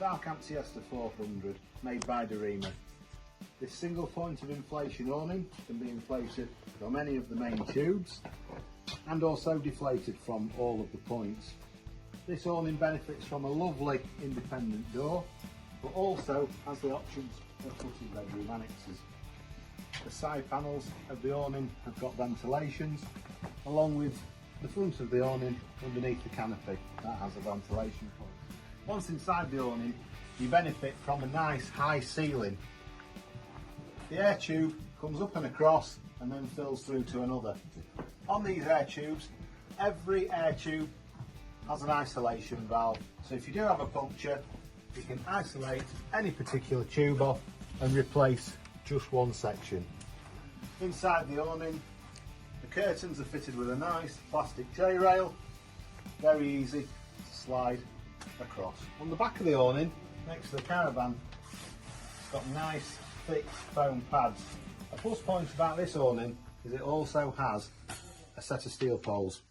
Star Camp Siesta 400 made by Dorema. This single point of inflation awning can be inflated from any of the main tubes and also deflated from all of the points. This awning benefits from a lovely independent door, but also has the options of footed bedroom annexes. The side panels of the awning have got ventilations, along with the front of the awning underneath the canopy that has a ventilation point. Once inside the awning, you benefit from a nice high ceiling. The air tube comes up and across and then fills through to another. On these air tubes, every air tube has an isolation valve, so if you do have a puncture, you can isolate any particular tube off and replace just one section. Inside the awning, the curtains are fitted with a nice plastic J rail, very easy to slide across. On the back of the awning, next to the caravan, it's got nice thick foam pads. A plus point about this awning is it also has a set of steel poles.